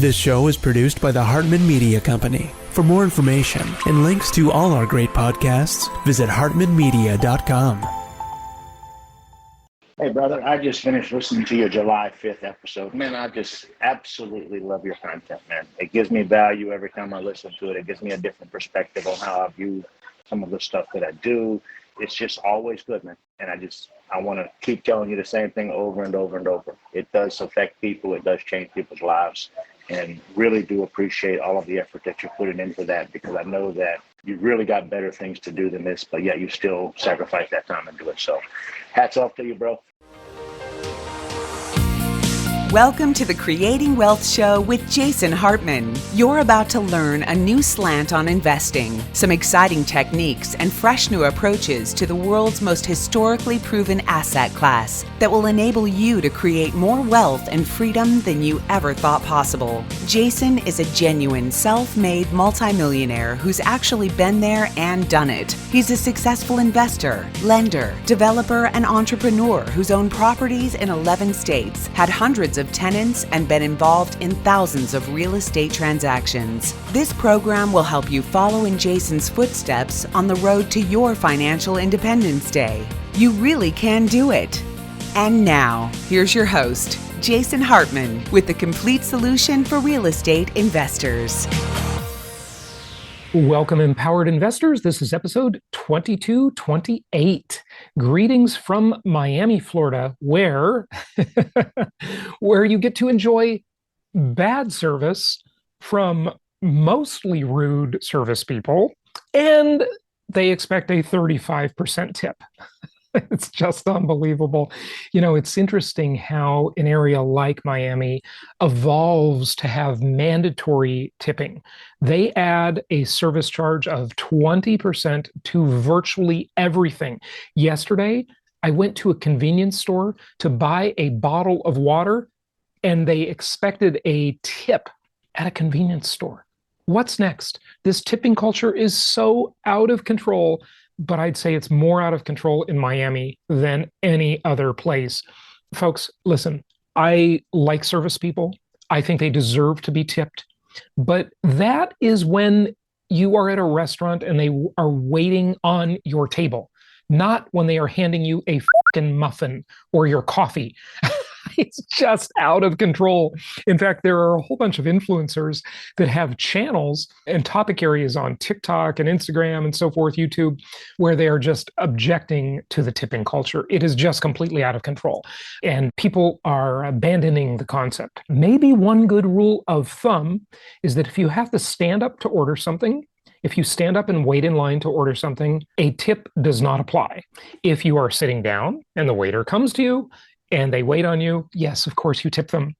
This show is produced by the Hartman Media Company. For more information and links to all our great podcasts, visit hartmanmedia.com. Hey, brother, I just finished listening to your July 5th episode. Man, I just absolutely love your content, man. It gives me value every time I listen to it. It gives me a different perspective on how I view some of the stuff that I do. It's just always good, man. And I want to keep telling you the same thing over and over and over. It does affect people. It does change people's lives. And really do appreciate all of the effort that you're putting into that, because I know that you really got better things to do than this, but yet you still sacrifice that time and do it. So hats off to you, bro. Welcome to the Creating Wealth Show with Jason Hartman. You're about to learn a new slant on investing, some exciting techniques, and fresh new approaches to the world's most historically proven asset class that will enable you to create more wealth and freedom than you ever thought possible. Jason is a genuine self-made multimillionaire who's actually been there and done it. He's a successful investor, lender, developer, and entrepreneur who's owned properties in 11 states, had hundreds of tenants, and been involved in thousands of real estate transactions. This program will help you follow in Jason's footsteps on the road to your financial independence day. You really can do it. And now, here's your host, Jason Hartman, with the complete solution for real estate investors. Welcome, empowered investors. This is episode 2228. Greetings from Miami, Florida, where you get to enjoy bad service from mostly rude service people, and they expect a 35% tip. It's just unbelievable. You know, it's interesting how an area like Miami evolves to have mandatory tipping. They add a service charge of 20% to virtually everything. Yesterday, I went to a convenience store to buy a bottle of water, and they expected a tip at a convenience store. What's next? This tipping culture is so out of control, but I'd say it's more out of control in Miami than any other place. Folks, listen, I like service people. I think they deserve to be tipped. But that is when you are at a restaurant and they are waiting on your table, not when they are handing you a fucking muffin or your coffee. It's just out of control. In fact, there are a whole bunch of influencers that have channels and topic areas on TikTok and Instagram and so forth, YouTube, where they are just objecting to the tipping culture. It is just completely out of control. And people are abandoning the concept. Maybe one good rule of thumb is that if you have to stand up to order something, if you stand up and wait in line to order something, a tip does not apply. If you are sitting down and the waiter comes to you, and they wait on you, yes, of course, you tip them.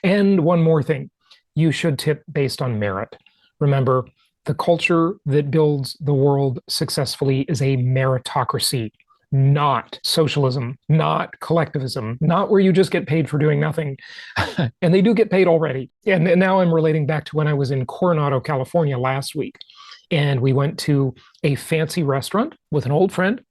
And one more thing, you should tip based on merit. Remember, the culture that builds the world successfully is a meritocracy, not socialism, not collectivism, not where you just get paid for doing nothing. And they do get paid already. And now I'm relating back to when I was in Coronado, California last week. And we went to a fancy restaurant with an old friend.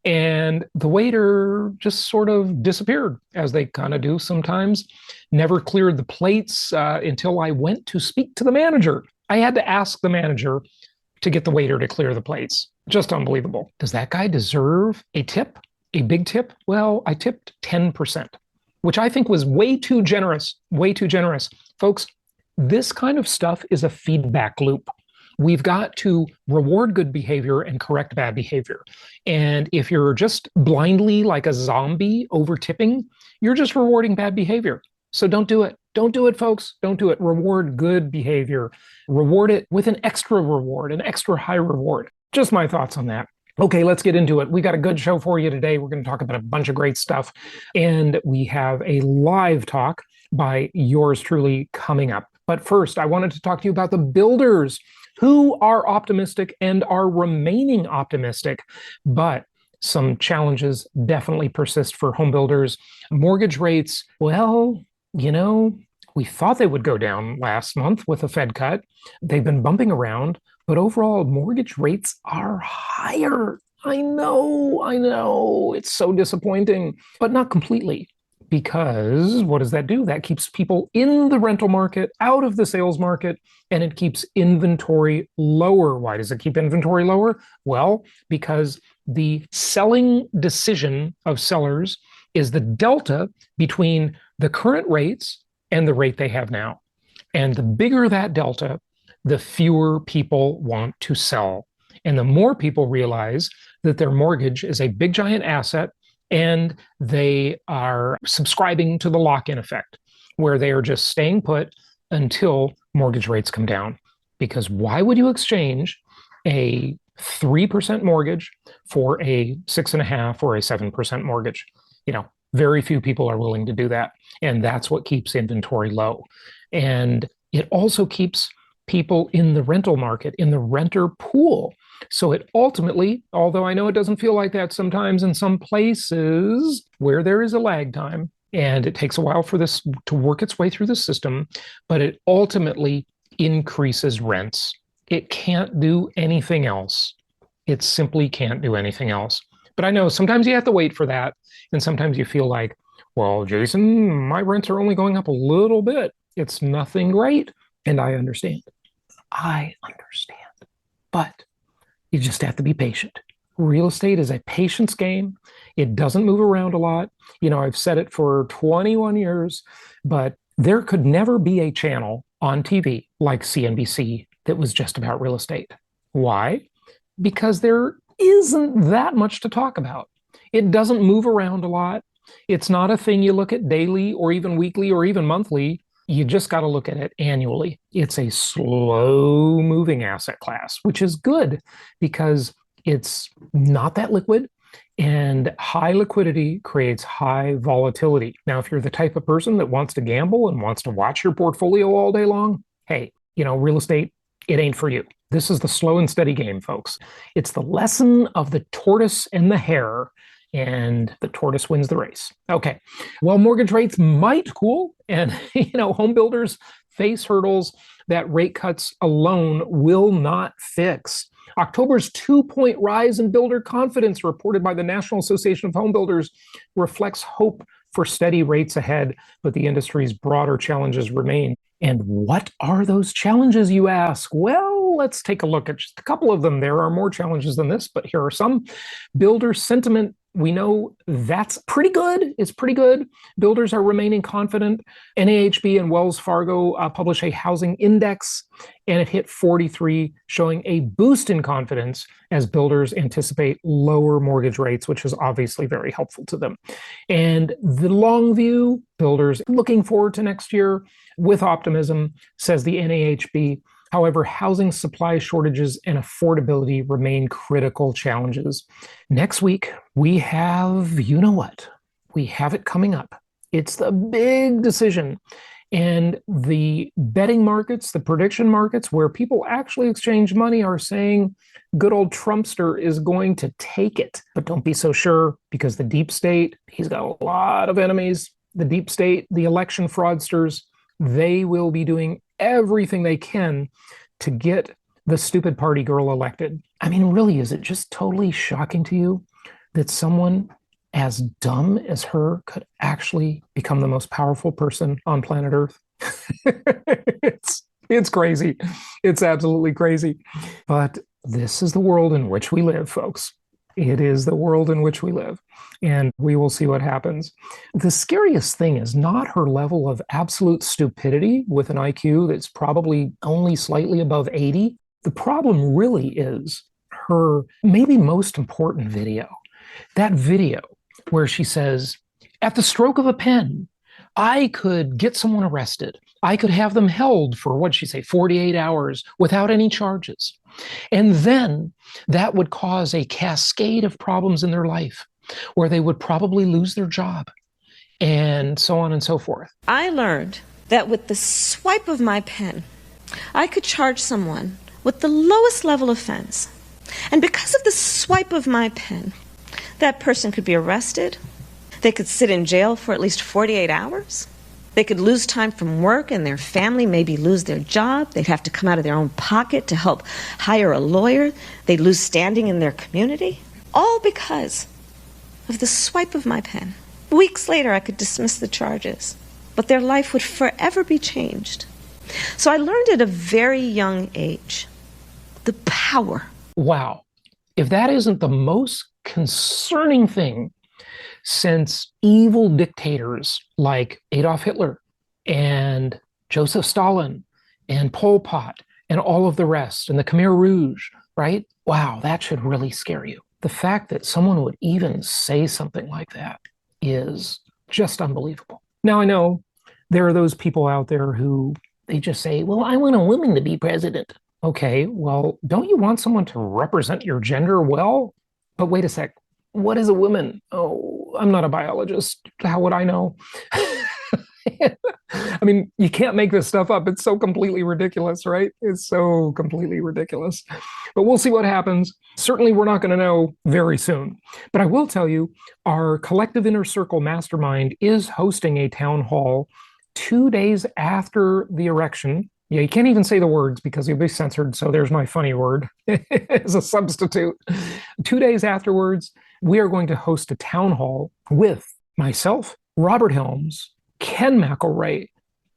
And the waiter just sort of disappeared, as they kind of do sometimes, never cleared the plates until I went to speak to the manager. I had to ask the manager to get the waiter to clear the plates. Just unbelievable. Does that guy deserve a tip, a big tip? Well, I tipped 10%, which I think was way too generous, way too generous. Folks, this kind of stuff is a feedback loop. We've got to reward good behavior and correct bad behavior. And if you're just blindly like a zombie over tipping, you're just rewarding bad behavior. So don't do it. Don't do it, folks. Don't do it. Reward good behavior. Reward it with an extra reward, an extra high reward. Just my thoughts on that. Okay, let's get into it. We got a good show for you today. We're going to talk about a bunch of great stuff. And we have a live talk by yours truly coming up. But first, I wanted to talk to you about the builders who are optimistic and are remaining optimistic, but some challenges definitely persist for home builders. Mortgage rates, well, you know, we thought they would go down last month with a Fed cut. They've been bumping around, but overall mortgage rates are higher. I know, it's so disappointing, but not completely. Because what does that do? That keeps people in the rental market, out of the sales market, and it keeps inventory lower. Why does it keep inventory lower? Well, because the selling decision of sellers is the delta between the current rates and the rate they have now. And the bigger that delta, the fewer people want to sell. And the more people realize that their mortgage is a big giant asset and they are subscribing to the lock-in effect, where they are just staying put until mortgage rates come down. Because why would you exchange a 3% mortgage for a 6.5% or a 7% mortgage? Very few people are willing to do that. And that's what keeps inventory low. And it also keeps people in the rental market, in the renter pool. So it ultimately, although I know it doesn't feel like that sometimes in some places where there is a lag time, and it takes a while for this to work its way through the system, but it ultimately increases rents. It can't do anything else. It simply can't do anything else. But I know sometimes you have to wait for that. And sometimes you feel like, well, Jason, my rents are only going up a little bit. It's nothing great. And I understand. But you just have to be patient. Real estate is a patience game. It doesn't move around a lot. I've said it for 21 years, but there could never be a channel on TV like CNBC that was just about real estate. Why? Because there isn't that much to talk about. It doesn't move around a lot. It's not a thing you look at daily or even weekly or even monthly. You just got to look at it annually. It's a slow moving asset class, which is good because it's not that liquid, and high liquidity creates high volatility. Now, if you're the type of person that wants to gamble and wants to watch your portfolio all day long, hey, real estate, it ain't for you. This is the slow and steady game, folks. It's the lesson of the tortoise and the hare, and the tortoise wins the race. Okay, well, mortgage rates might cool, and home builders face hurdles that rate cuts alone will not fix. October's 2-point rise in builder confidence reported by the National Association of Home Builders reflects hope for steady rates ahead, but the industry's broader challenges remain. And what are those challenges, you ask? Well, let's take a look at just a couple of them. There are more challenges than this, but here are some. Builder sentiment, we know that's pretty good. It's pretty good. Builders are remaining confident. NAHB and Wells Fargo publish a housing index, and it hit 43, showing a boost in confidence as builders anticipate lower mortgage rates, which is obviously very helpful to them. And the long view, builders looking forward to next year with optimism, says the NAHB. However, housing supply shortages and affordability remain critical challenges. Next week, we have, what? We have it coming up. It's the big decision. And the betting markets, the prediction markets, where people actually exchange money, are saying good old Trumpster is going to take it. But don't be so sure, because the deep state, he's got a lot of enemies. The deep state, the election fraudsters, they will be doing everything they can to get the stupid party girl elected. I mean, really, is it just totally shocking to you that someone as dumb as her could actually become the most powerful person on planet Earth? It's crazy. It's absolutely crazy. But this is the world in which we live, folks. It is the world in which we live, and we will see what happens. The scariest thing is not her level of absolute stupidity with an IQ that's probably only slightly above 80. The problem really is her maybe most important video. That video where she says, at the stroke of a pen, I could get someone arrested. I could have them held for, what'd she say, 48 hours without any charges. And then that would cause a cascade of problems in their life where they would probably lose their job and so on and so forth. I learned that with the swipe of my pen, I could charge someone with the lowest level offense. And because of the swipe of my pen, that person could be arrested. They could sit in jail for at least 48 hours. They could lose time from work, and their family maybe lose their job. They'd have to come out of their own pocket to help hire a lawyer. They'd lose standing in their community. All because of the swipe of my pen. Weeks later, I could dismiss the charges, but their life would forever be changed. So I learned at a very young age the power. Wow. If that isn't the most concerning thing since evil dictators like Adolf Hitler and Joseph Stalin and Pol Pot and all of the rest and the Khmer Rouge, right? Wow, that should really scare you. The fact that someone would even say something like that is just unbelievable. Now, I know there are those people out there who they just say, well, I want a woman to be president. Okay, well, don't you want someone to represent your gender well? But wait a sec. What is a woman? Oh, I'm not a biologist. How would I know? I mean, you can't make this stuff up. It's so completely ridiculous, right? It's so completely ridiculous. But we'll see what happens. Certainly, we're not going to know very soon. But I will tell you, our Collective Inner Circle Mastermind is hosting a town hall 2 days after the erection. Yeah, you can't even say the words because you'll be censored. So there's my funny word as a substitute. 2 days afterwards, we are going to host a town hall with myself, Robert Helms, Ken McElray,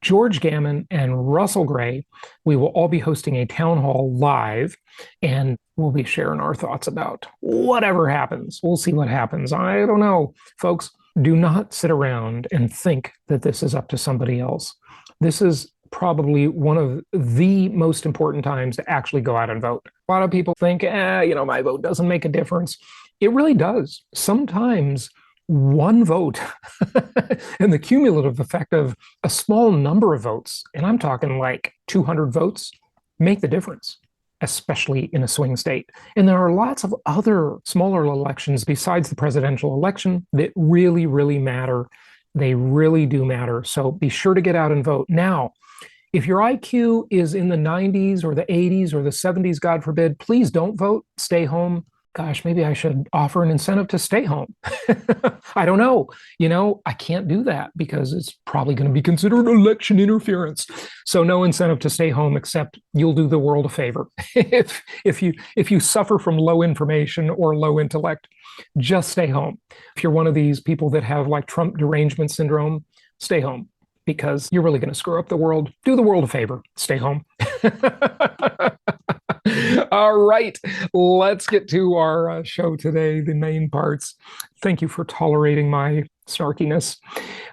George Gammon, and Russell Gray. We will all be hosting a town hall live, and we'll be sharing our thoughts about whatever happens. We'll see what happens. I don't know. Folks, do not sit around and think that this is up to somebody else. This is probably one of the most important times to actually go out and vote. A lot of people think, my vote doesn't make a difference. It really does. Sometimes one vote and the cumulative effect of a small number of votes, and I'm talking like 200 votes, make the difference, especially in a swing state. And there are lots of other smaller elections besides the presidential election that really, really matter. They really do matter. So be sure to get out and vote. Now, if your IQ is in the 90s or the 80s or the 70s, God forbid, please don't vote. Stay home. Gosh, maybe I should offer an incentive to stay home. I don't know. I can't do that because it's probably going to be considered election interference. So no incentive to stay home, except you'll do the world a favor. If you suffer from low information or low intellect, just stay home. If you're one of these people that have like Trump derangement syndrome, stay home because you're really going to screw up the world. Do the world a favor. Stay home. All right, let's get to our show today, the main parts. Thank you for tolerating my snarkiness.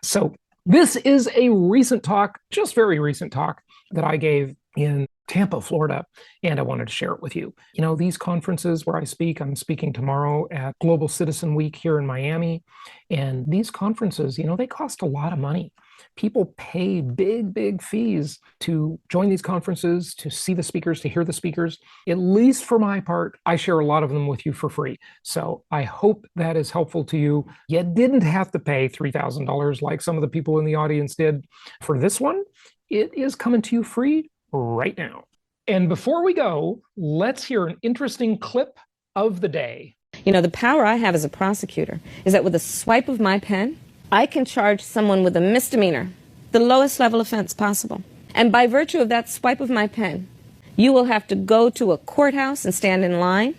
So this is a recent talk, just very recent talk that I gave in Tampa, Florida, and I wanted to share it with you. These conferences where I speak, I'm speaking tomorrow at Global Citizen Week here in Miami, and these conferences, they cost a lot of money. People pay big, big fees to join these conferences, to see the speakers, to hear the speakers. At least for my part, I share a lot of them with you for free. So I hope that is helpful to you. You didn't have to pay $3,000 like some of the people in the audience did. For this one, it is coming to you free right now. And before we go, let's hear an interesting clip of the day. The power I have as a prosecutor is that with a swipe of my pen, I can charge someone with a misdemeanor, the lowest level offense possible. And by virtue of that swipe of my pen, you will have to go to a courthouse and stand in line.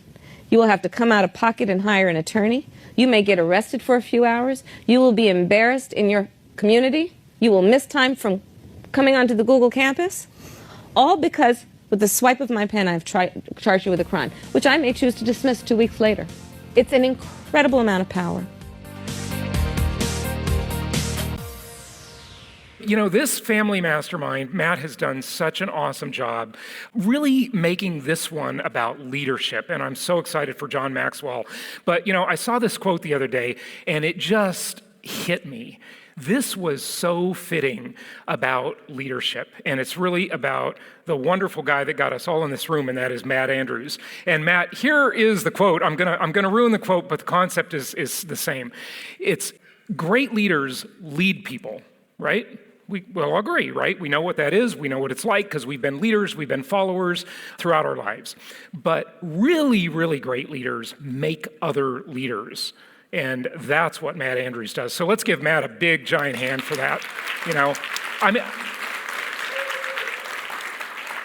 You will have to come out of pocket and hire an attorney. You may get arrested for a few hours. You will be embarrassed in your community. You will miss time from coming onto the Google campus. All because with the swipe of my pen, I've charged you with a crime, which I may choose to dismiss 2 weeks later. It's an incredible amount of power. This Family Mastermind, Matt has done such an awesome job really making this one about leadership. And I'm so excited for John Maxwell. But, I saw this quote the other day and it just hit me. This was so fitting about leadership. And it's really about the wonderful guy that got us all in this room, and that is Matt Andrews. And Matt, here is the quote. I'm gonna ruin the quote, but the concept is the same. It's great leaders lead people, right? We all agree, right? We know what that is. We know what it's like because we've been leaders, we've been followers throughout our lives. But really, really great leaders make other leaders. And that's what Matt Andrews does. So let's give Matt a big, giant hand for that.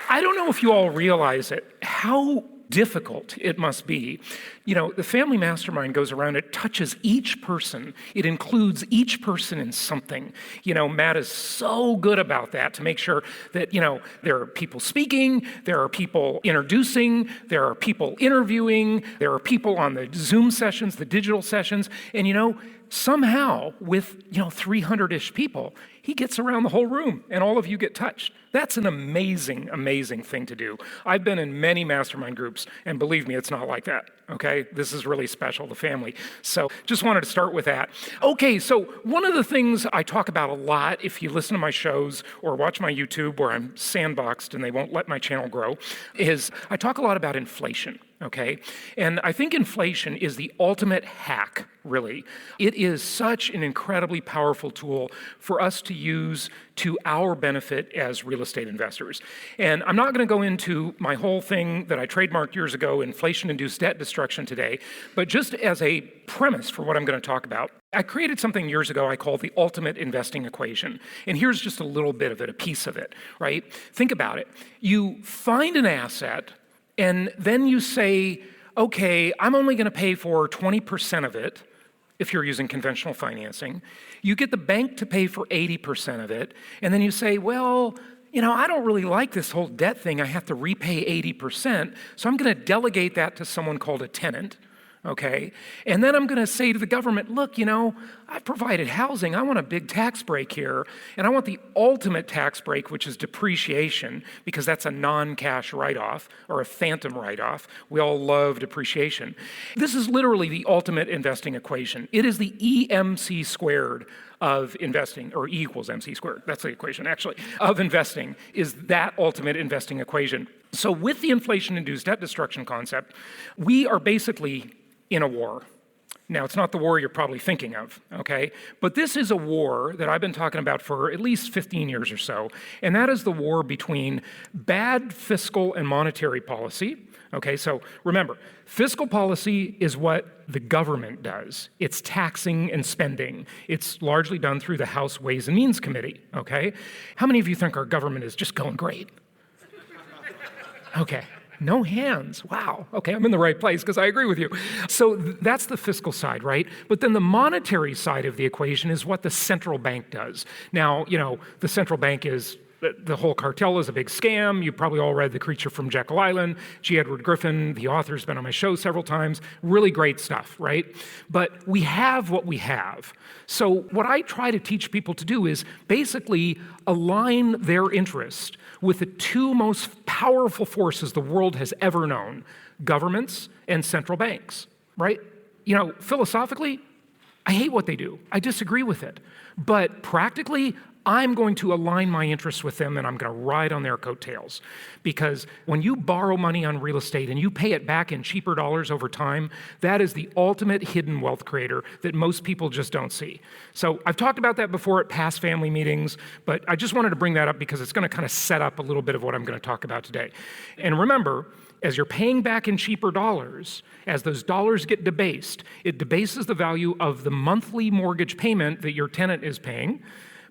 I don't know if you all realize it, how difficult it must be. The Family Mastermind goes around, it touches each person. It includes each person in something. Matt is so good about that to make sure that, there are people speaking, there are people introducing, there are people interviewing, there are people on the Zoom sessions, the digital sessions, and somehow with 300-ish people, he gets around the whole room and all of you get touched. That's an amazing, amazing thing to do. I've been in many mastermind groups, and believe me, it's not like that, okay? This is really special, the family. So just wanted to start with that. Okay, so one of the things I talk about a lot, if you listen to my shows or watch my YouTube where I'm sandboxed and they won't let my channel grow, is I talk a lot about inflation. Okay? And I think inflation is the ultimate hack, really. It is such an incredibly powerful tool for us to use to our benefit as real estate investors. And I'm not going to go into my whole thing that I trademarked years ago, inflation-induced debt destruction today, but just as a premise for what I'm going to talk about, I created something years ago I call the ultimate investing equation. And here's just a little bit of it, a piece of it, right? Think about it. You find an asset, and then you say, okay, I'm only going to pay for 20% of it if you're using conventional financing. You get the bank to pay for 80% of it, and then you say, well, I don't really like this whole debt thing. I have to repay 80%, so I'm going to delegate that to someone called a tenant. Okay? And then I'm going to say to the government, look, I've provided housing. I want a big tax break here. And I want the ultimate tax break, which is depreciation, because that's a non-cash write-off or a phantom write-off. We all love depreciation. This is literally the ultimate investing equation. It is the EMC squared of investing, or E equals MC squared. That's the equation, actually, of investing, is that ultimate investing equation. So with the inflation-induced debt destruction concept, we are basically in a war. Now, it's not the war you're probably thinking of, okay? But this is a war that I've been talking about for at least 15 years or so, and that is the war between bad fiscal and monetary policy. Okay, so remember, fiscal policy is what the government does. It's taxing and spending. It's largely done through the House Ways and Means Committee, okay? How many of you think our government is just going great? Okay. No hands. Wow. Okay, I'm in the right place because I agree with you. So that's the fiscal side, right? But then the monetary side of the equation is what the central bank does. Now, the central bank is, the whole cartel is a big scam. You probably all read The Creature from Jekyll Island. G. Edward Griffin, the author's been on my show several times. Really great stuff, right? But we have what we have. So what I try to teach people to do is basically align their interest with the two most powerful forces the world has ever known, governments and central banks, right? Philosophically, I hate what they do. I disagree with it. But practically, I'm going to align my interests with them and I'm going to ride on their coattails. Because when you borrow money on real estate and you pay it back in cheaper dollars over time, that is the ultimate hidden wealth creator that most people just don't see. So I've talked about that before at past family meetings, but I just wanted to bring that up because it's going to kind of set up a little bit of what I'm going to talk about today. And remember, as you're paying back in cheaper dollars, as those dollars get debased, it debases the value of the monthly mortgage payment that your tenant is paying,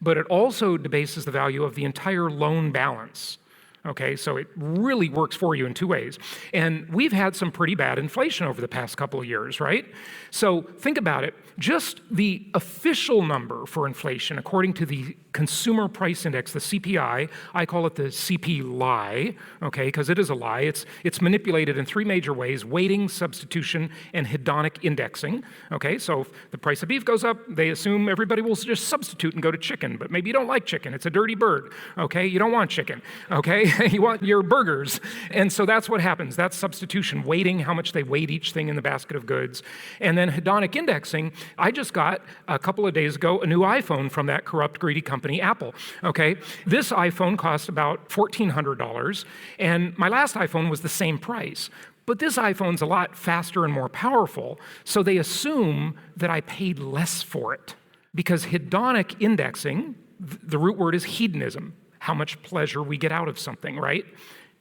but it also debases the value of the entire loan balance. Okay, so it really works for you in two ways. And we've had some pretty bad inflation over the past couple of years, right? So think about it. Just the official number for inflation, according to the Consumer Price Index, the CPI, I call it the CP lie, okay, because it is a lie. It's manipulated in three major ways: weighting, substitution, and hedonic indexing. Okay, so if the price of beef goes up, they assume everybody will just substitute and go to chicken, but maybe you don't like chicken. It's a dirty bird, okay? You don't want chicken, okay? You want your burgers. And so that's what happens. That's substitution, weighting, how much they weight each thing in the basket of goods. And then hedonic indexing, I just got a couple of days ago a new iPhone from that corrupt, greedy company, Apple. Okay, this iPhone cost about $1,400, and my last iPhone was the same price. But this iPhone's a lot faster and more powerful, so they assume that I paid less for it. Because hedonic indexing, the root word is hedonism, how much pleasure we get out of something, right?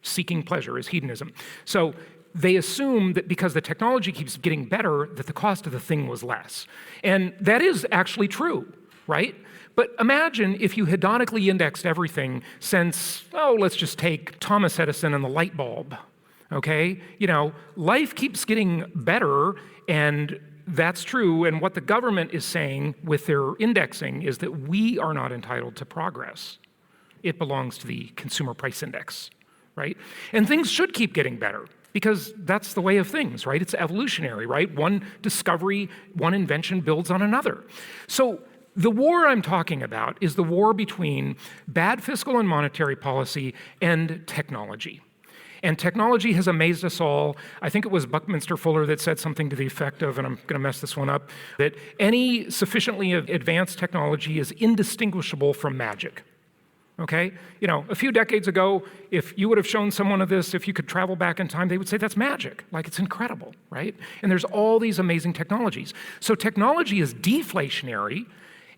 Seeking pleasure is hedonism. So they assume that because the technology keeps getting better, that the cost of the thing was less. And that is actually true, right? But imagine if you hedonically indexed everything since, let's just take Thomas Edison and the light bulb, okay? Life keeps getting better, and that's true. And what the government is saying with their indexing is that we are not entitled to progress. It belongs to the consumer price index, right? And things should keep getting better because that's the way of things, right? It's evolutionary, right? One discovery, one invention builds on another. So the war I'm talking about is the war between bad fiscal and monetary policy and technology. And technology has amazed us all. I think it was Buckminster Fuller that said something to the effect of, and I'm going to mess this one up, that any sufficiently advanced technology is indistinguishable from magic. Okay? A few decades ago, if you would have shown someone of this, if you could travel back in time, they would say that's magic. Like, it's incredible, right? And there's all these amazing technologies. So technology is deflationary,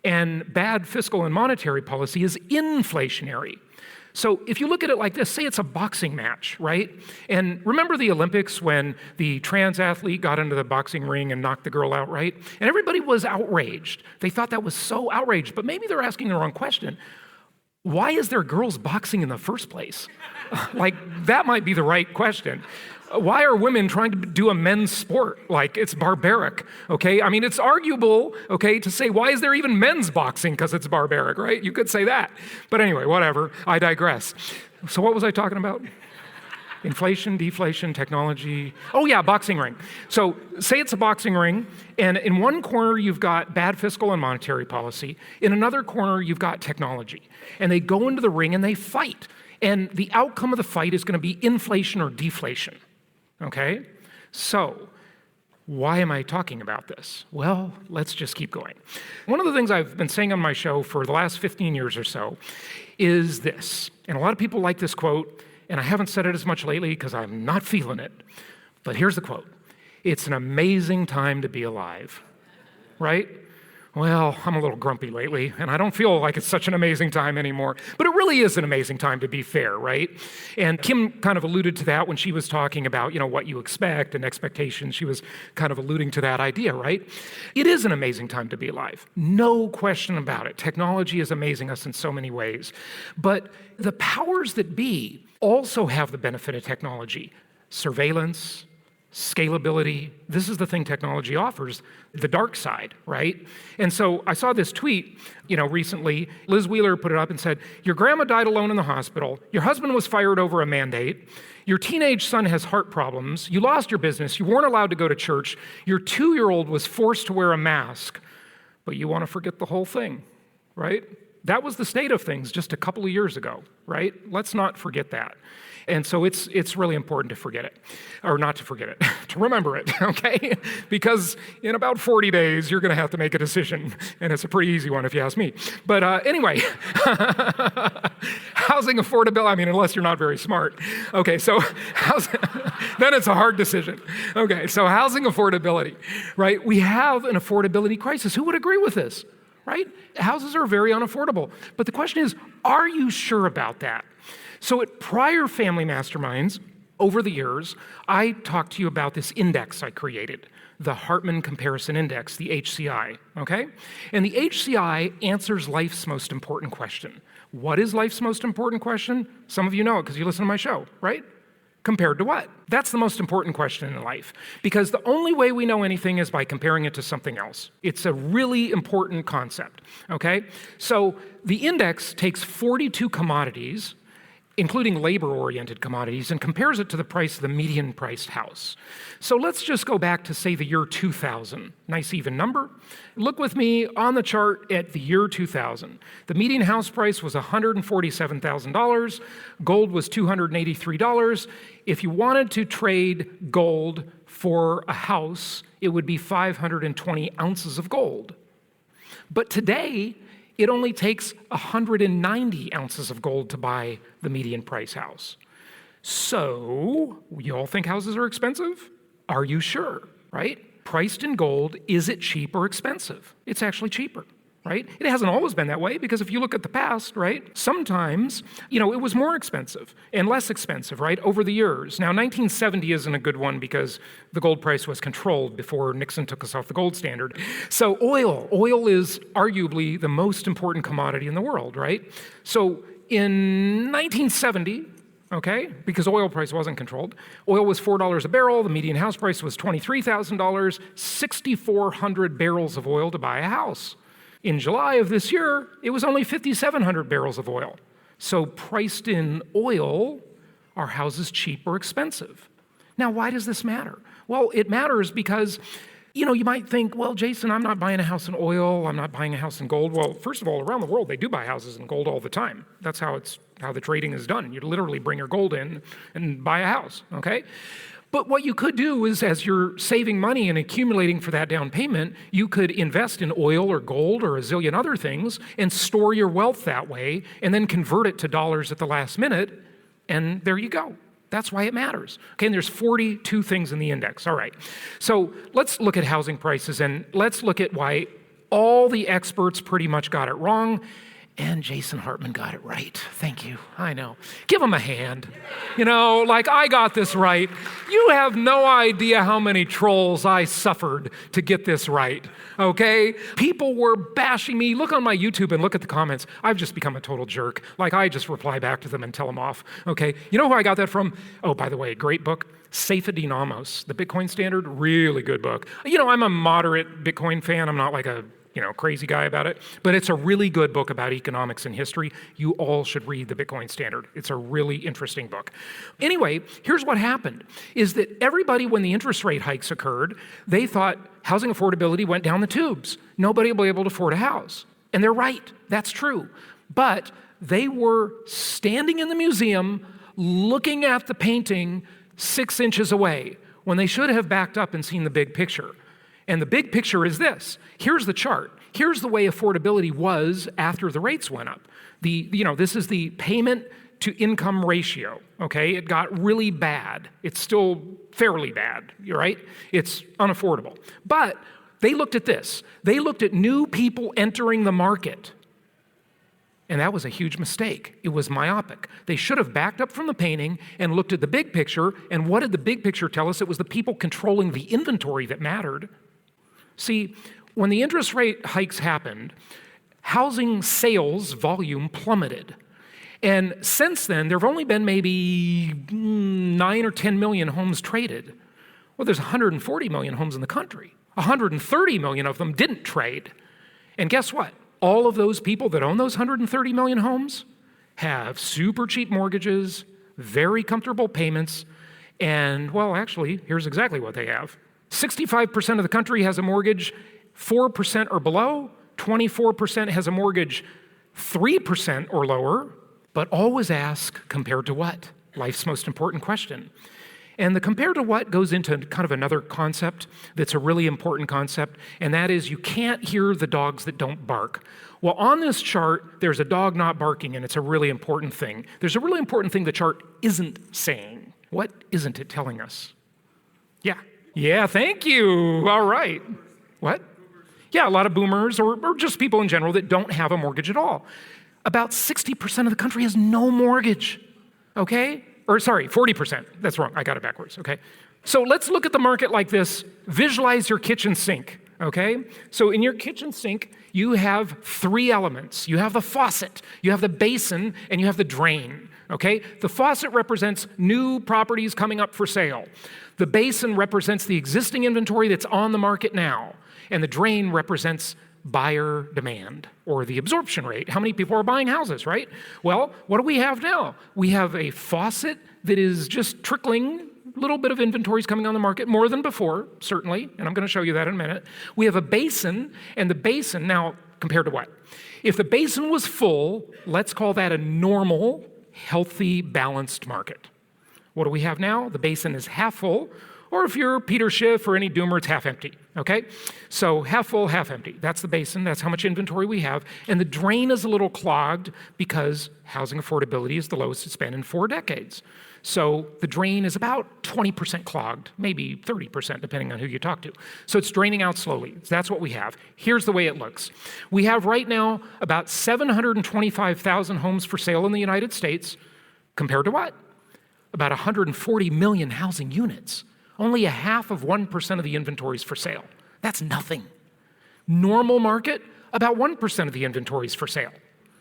and bad fiscal and monetary policy is inflationary. So if you look at it like this, say it's a boxing match, right? And remember the Olympics when the trans athlete got into the boxing ring and knocked the girl out, right? And everybody was outraged. They thought that was so outraged, but maybe they're asking the wrong question. Why is there girls boxing in the first place? Like, that might be the right question. Why are women trying to do a men's sport? Like, it's barbaric, okay? I mean, it's arguable, okay, to say, why is there even men's boxing? Because it's barbaric, right? You could say that. But anyway, whatever, I digress. So what was I talking about? Inflation, deflation, technology. Oh yeah, boxing ring. So say it's a boxing ring, and in one corner you've got bad fiscal and monetary policy. In another corner you've got technology. And they go into the ring and they fight. And the outcome of the fight is going to be inflation or deflation. Okay? So, why am I talking about this? Well, let's just keep going. One of the things I've been saying on my show for the last 15 years or so is this. And a lot of people like this quote, and I haven't said it as much lately because I'm not feeling it. But here's the quote. It's an amazing time to be alive. Right? Well, I'm a little grumpy lately, and I don't feel like it's such an amazing time anymore. But it really is an amazing time, to be fair, right? And Kim kind of alluded to that when she was talking about, what you expect and expectations. She was kind of alluding to that idea, right? It is an amazing time to be alive. No question about it. Technology is amazing us in so many ways. But the powers that be also have the benefit of technology. Surveillance, scalability. This is the thing technology offers, the dark side, right? And so I saw this tweet, recently. Liz Wheeler put it up and said, your grandma died alone in the hospital. Your husband was fired over a mandate. Your teenage son has heart problems. You lost your business. You weren't allowed to go to church. Your 2-year-old was forced to wear a mask. But you want to forget the whole thing, right? That was the state of things just a couple of years ago, right? Let's not forget that. And so it's really important to forget it, or not to forget it, to remember it, okay? Because in about 40 days, you're going to have to make a decision, and it's a pretty easy one if you ask me. But anyway, housing affordability, unless you're not very smart. Okay, so then it's a hard decision. Okay, so housing affordability, right? We have an affordability crisis. Who would agree with this, right? Houses are very unaffordable. But the question is, are you sure about that? So at prior Family Masterminds, over the years, I talked to you about this index I created, the Hartman Comparison Index, the HCI, okay? And the HCI answers life's most important question. What is life's most important question? Some of you know it because you listen to my show, right? Compared to what? That's the most important question in life, because the only way we know anything is by comparing it to something else. It's a really important concept, okay? So the index takes 42 commodities, including labor-oriented commodities, and compares it to the price of the median-priced house. So let's just go back to, say, the year 2000. Nice even number. Look with me on the chart at the year 2000. The median house price was $147,000. Gold was $283. If you wanted to trade gold for a house, it would be 520 ounces of gold. But today, it only takes 190 ounces of gold to buy the median price house. So, you all think houses are expensive? Are you sure, right? Priced in gold, is it cheap or expensive? It's actually cheaper, right? It hasn't always been that way, because if you look at the past, right, sometimes, it was more expensive and less expensive, right, over the years. Now, 1970 isn't a good one because the gold price was controlled before Nixon took us off the gold standard. So oil is arguably the most important commodity in the world, right? So in 1970, okay? Because oil price wasn't controlled. Oil was $4 a barrel. The median house price was $23,000, 6,400 barrels of oil to buy a house. In July of this year, it was only 5,700 barrels of oil. So priced in oil, are houses cheap or expensive? Now, why does this matter? Well, it matters because, you might think, well, Jason, I'm not buying a house in oil. I'm not buying a house in gold. Well, first of all, around the world, they do buy houses in gold all the time. That's how the trading is done. You literally bring your gold in and buy a house, okay? But what you could do is, as you're saving money and accumulating for that down payment, you could invest in oil or gold or a zillion other things and store your wealth that way and then convert it to dollars at the last minute, and there you go. That's why it matters. Okay, and there's 42 things in the index. All right. So let's look at housing prices, and let's look at why all the experts pretty much got it wrong, and Jason Hartman got it right. Thank you. I know. Give him a hand. I got this right. You have no idea how many trolls I suffered to get this right, okay? People were bashing me. Look on my YouTube and look at the comments. I've just become a total jerk. I just reply back to them and tell them off, okay? You know who I got that from? Oh, by the way, great book. Safety Amos, The Bitcoin Standard, really good book. I'm a moderate Bitcoin fan. I'm not like a crazy guy about it, but it's a really good book about economics and history. You all should read The Bitcoin Standard. It's a really interesting book. Anyway, here's what happened, is that everybody, when the interest rate hikes occurred, they thought housing affordability went down the tubes. Nobody will be able to afford a house. And they're right, that's true. But they were standing in the museum looking at the painting 6 inches away when they should have backed up and seen the big picture. And the big picture is this. Here's the chart. Here's the way affordability was after the rates went up. This is the payment to income ratio, okay? It got really bad. It's still fairly bad, right? It's unaffordable. But they looked at this. They looked at new people entering the market. And that was a huge mistake. It was myopic. They should have backed up from the painting and looked at the big picture. And what did the big picture tell us? It was the people controlling the inventory that mattered. See, when the interest rate hikes happened, housing sales volume plummeted. And since then, there have only been maybe 9 or 10 million homes traded. Well, there's 140 million homes in the country. 130 million of them didn't trade. And guess what? All of those people that own those 130 million homes have super cheap mortgages, very comfortable payments, and, well, actually, here's exactly what they have. 65% of the country has a mortgage 4% or below. 24% has a mortgage 3% or lower. But always ask, compared to what? Life's most important question. And the compared to what goes into kind of another concept that's a really important concept, and that is you can't hear the dogs that don't bark. Well, on this chart, there's a dog not barking, and it's a really important thing. There's a really important thing the chart isn't saying. What isn't it telling us? Yeah, thank you. All right. What? Yeah, a lot of boomers or just people in general that don't have a mortgage at all. About 60% of the country has no mortgage, okay? Or sorry, 40%. That's wrong. I got it backwards, okay? So let's look at the market like this. Visualize your kitchen sink, okay? So in your kitchen sink, you have 3 elements. You have the faucet, you have the basin, and you have the drain, okay? The faucet represents new properties coming up for sale. The basin represents the existing inventory that's on the market now. And the drain represents buyer demand, or the absorption rate. How many people are buying houses, right? Well, what do we have now? We have a faucet that is just trickling. A little bit of inventory is coming on the market, more than before, certainly, and I'm going to show you that in a minute. We have a basin, and the basin, now, compared to what? If the basin was full, let's call that a normal, healthy, balanced market. What do we have now? The basin is half full, or if you're Peter Schiff or any doomer, it's half empty, okay? So half full, half empty. That's the basin. That's how much inventory we have. And the drain is a little clogged because housing affordability is the lowest it's been in 4 decades. So the drain is about 20% clogged, maybe 30%, depending on who you talk to. So it's draining out slowly. That's what we have. Here's the way it looks. We have right now about 725,000 homes for sale in the United States, compared to what? About 140 million housing units. Only 0.5% of the inventory is for sale. That's nothing. Normal market, about 1% of the inventory is for sale.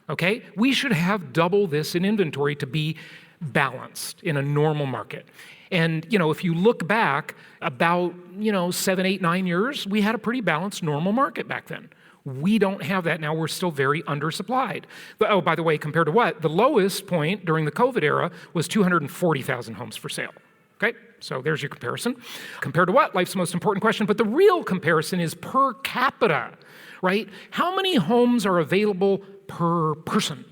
okay? We should have double this in inventory to be balanced in a normal market. And, if you look back about, 7, 8, 9 years, we had a pretty balanced normal market back then. We don't have that now. We're still very undersupplied. But, oh, by the way, compared to what? The lowest point during the COVID era was 240,000 homes for sale. Okay, so there's your comparison. Compared to what? Life's most important question. But the real comparison is per capita, right? How many homes are available per person?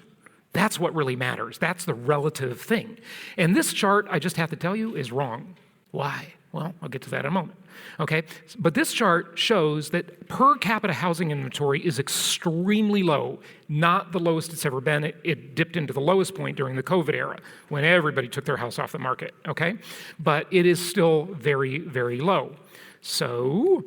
That's what really matters. That's the relative thing. And this chart, I just have to tell you, is wrong. Why? Well, I'll get to that in a moment. Okay, but this chart shows that per capita housing inventory is extremely low, not the lowest it's ever been. It dipped into the lowest point during the COVID era when everybody took their house off the market, okay? But it is still very, very low. So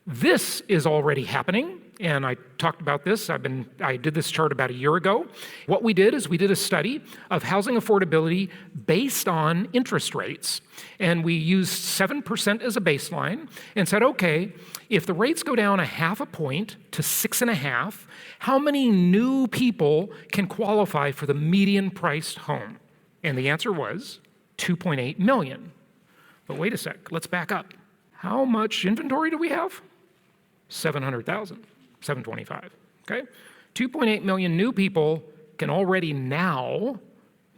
this is already happening. And I talked about this. I did this chart about a year ago. What we did is we did a study of housing affordability based on interest rates. And we used 7% as a baseline and said, okay, if the rates go down 0.5 point to 6.5, how many new people can qualify for the median priced home? And the answer was 2.8 million. But wait a sec, let's back up. How much inventory do we have? 700,000. 725, okay? 2.8 million new people can already now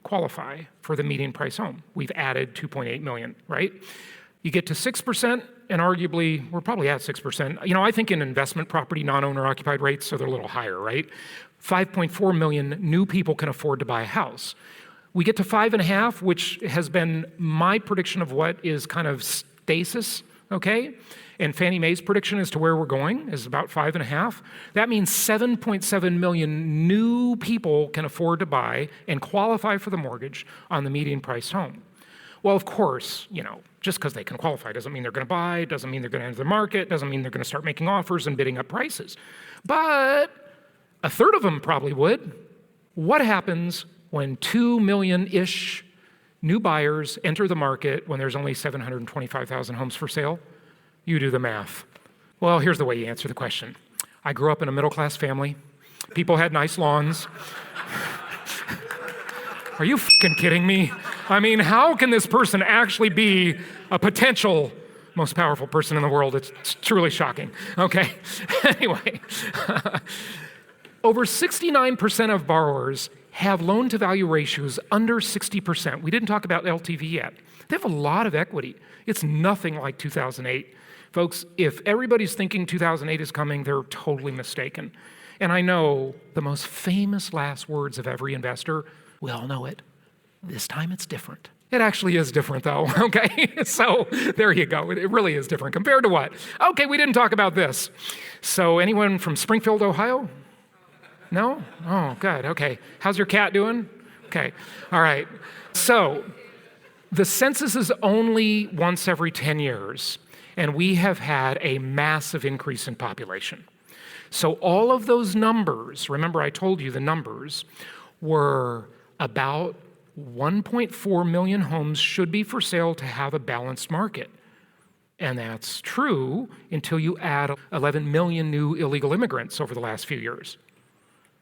qualify for the median price home. We've added 2.8 million, right? You get to 6%, and arguably, we're probably at 6%. I think in investment property, non-owner occupied rates, so they're a little higher, right? 5.4 million new people can afford to buy a house. We get to 5.5, which has been my prediction of what is kind of stasis, okay? And Fannie Mae's prediction as to where we're going is about 5.5. That means 7.7 million new people can afford to buy and qualify for the mortgage on the median priced home. Well, of course, just because they can qualify doesn't mean they're going to buy, doesn't mean they're going to enter the market, doesn't mean they're going to start making offers and bidding up prices. But a third of them probably would. What happens when 2 million-ish new buyers enter the market when there's only 725,000 homes for sale? You do the math. Well, here's the way you answer the question. I grew up in a middle-class family. People had nice lawns. Are you fucking kidding me? I mean, how can this person actually be a potential most powerful person in the world? It's truly shocking. Okay, anyway. Over 69% of borrowers have loan-to-value ratios under 60%. We didn't talk about LTV yet. They have a lot of equity. It's nothing like 2008. Folks, if everybody's thinking 2008 is coming, they're totally mistaken. And I know the most famous last words of every investor, we all know it. This time it's different. It actually is different though, okay? So there you go. It really is different. Compared to what? Okay, we didn't talk about this. So anyone from Springfield, Ohio? No? Oh, good, okay. How's your cat doing? Okay, all right. So the census is only once every 10 years. And we have had a massive increase in population. So all of those numbers, remember I told you the numbers, were about 1.4 million homes should be for sale to have a balanced market. And that's true until you add 11 million new illegal immigrants over the last few years.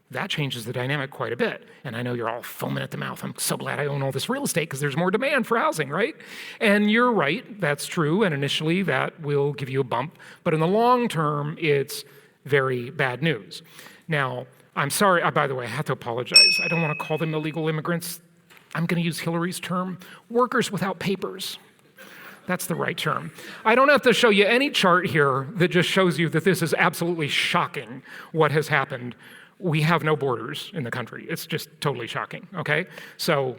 That changes the dynamic quite a bit. And I know you're all foaming at the mouth. I'm so glad I own all this real estate because there's more demand for housing, right? And you're right, that's true. And initially that will give you a bump. But in the long term, it's very bad news. Now, I'm sorry, by the way, I have to apologize. I don't want to call them illegal immigrants. I'm going to use Hillary's term, workers without papers. That's the right term. I don't have to show you any chart here that just shows you that this is absolutely shocking what has happened. We have no borders in the country. It's just totally shocking, okay? So,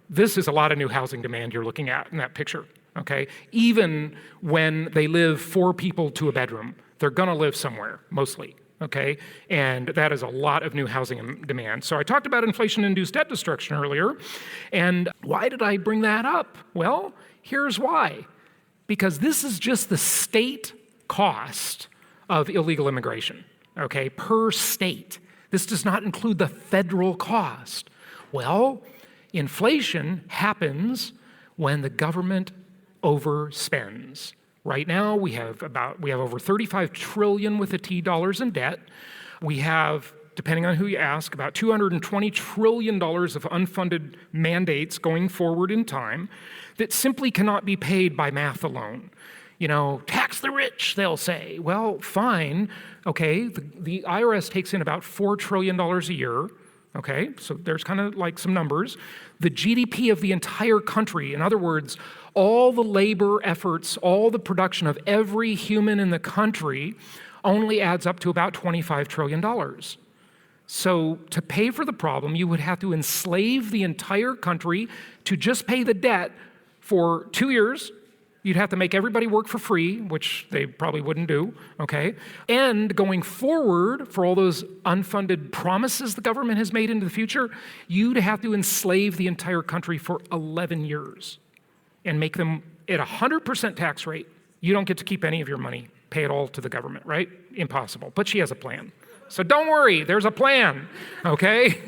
this is a lot of new housing demand you're looking at in that picture, okay? Even when they live 4 people to a bedroom, they're gonna live somewhere, mostly, okay? And that is a lot of new housing demand. So I talked about inflation-induced debt destruction earlier, and why did I bring that up? Well, here's why. Because this is just the state cost of illegal immigration. Okay, per state. This does not include the federal cost. Well, inflation happens when the government overspends. Right now, we have over 35 trillion with a T dollars in debt. We have depending on who you ask, about $220 trillion of unfunded mandates going forward in time that simply cannot be paid by math alone. Tax the rich, they'll say. Well, fine. Okay, the IRS takes in about $4 trillion a year. Okay, so there's kind of like some numbers. The GDP of the entire country, in other words, all the labor efforts, all the production of every human in the country only adds up to about $25 trillion. So to pay for the problem, you would have to enslave the entire country to just pay the debt for 2 years. You'd have to make everybody work for free, which they probably wouldn't do, okay? And going forward, for all those unfunded promises the government has made into the future, you'd have to enslave the entire country for 11 years and make them at 100% tax rate. You don't get to keep any of your money. Pay it all to the government, right? Impossible. But she has a plan. So don't worry, there's a plan, okay?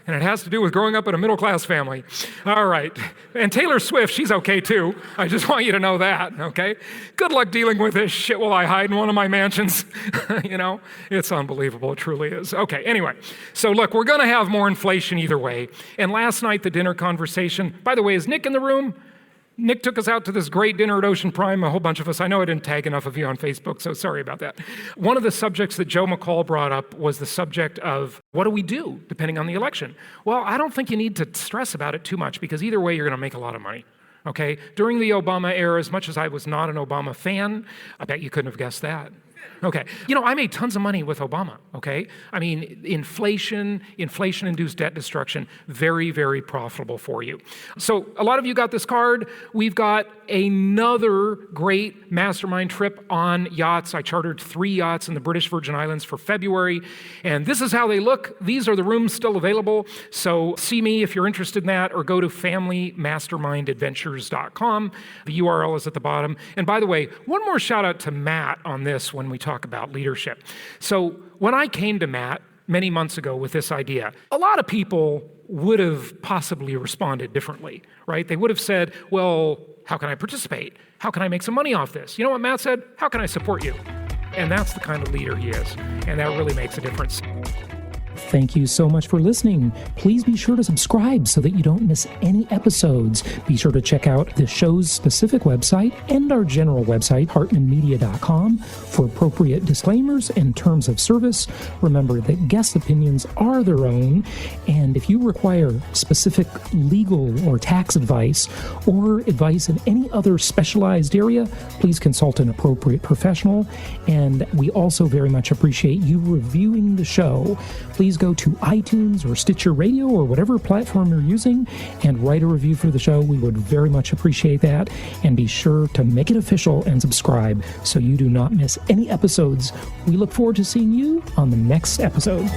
And it has to do with growing up in a middle-class family. All right. And Taylor Swift, she's okay too. I just want you to know that, okay? Good luck dealing with this shit while I hide in one of my mansions. It's unbelievable. It truly is. Okay, anyway. So look, we're going to have more inflation either way. And last night, the dinner conversation, by the way, is Nick in the room? Nick took us out to this great dinner at Ocean Prime, a whole bunch of us. I know I didn't tag enough of you on Facebook, so sorry about that. One of the subjects that Joe McCall brought up was the subject of what do we do depending on the election? Well, I don't think you need to stress about it too much because either way, you're going to make a lot of money. Okay? During the Obama era, as much as I was not an Obama fan, I bet you couldn't have guessed that. Okay. I made tons of money with Obama, okay? I mean, inflation-induced debt destruction, very, very profitable for you. So a lot of you got this card. We've got another great mastermind trip on yachts. I chartered 3 yachts in the British Virgin Islands for February, and this is how they look. These are the rooms still available, so see me if you're interested in that, or go to familymastermindadventures.com. The URL is at the bottom. And by the way, one more shout out to Matt on this when we talk about leadership. So when I came to Matt many months ago with this idea, a lot of people would have possibly responded differently, right? They would have said, well, how can I participate? How can I make some money off this? You know what Matt said? How can I support you? And that's the kind of leader he is. And that really makes a difference. Thank you so much for listening. Please be sure to subscribe so that you don't miss any episodes. Be sure to check out the show's specific website and our general website, hartmanmedia.com, for appropriate disclaimers and terms of service. Remember that guest opinions are their own, and if you require specific legal or tax advice or advice in any other specialized area, please consult an appropriate professional. And we also very much appreciate you reviewing the show. Please go to iTunes or Stitcher Radio or whatever platform you're using and write a review for the show. We would very much appreciate that. And be sure to make it official and subscribe so you do not miss any episodes. We look forward to seeing you on the next episode.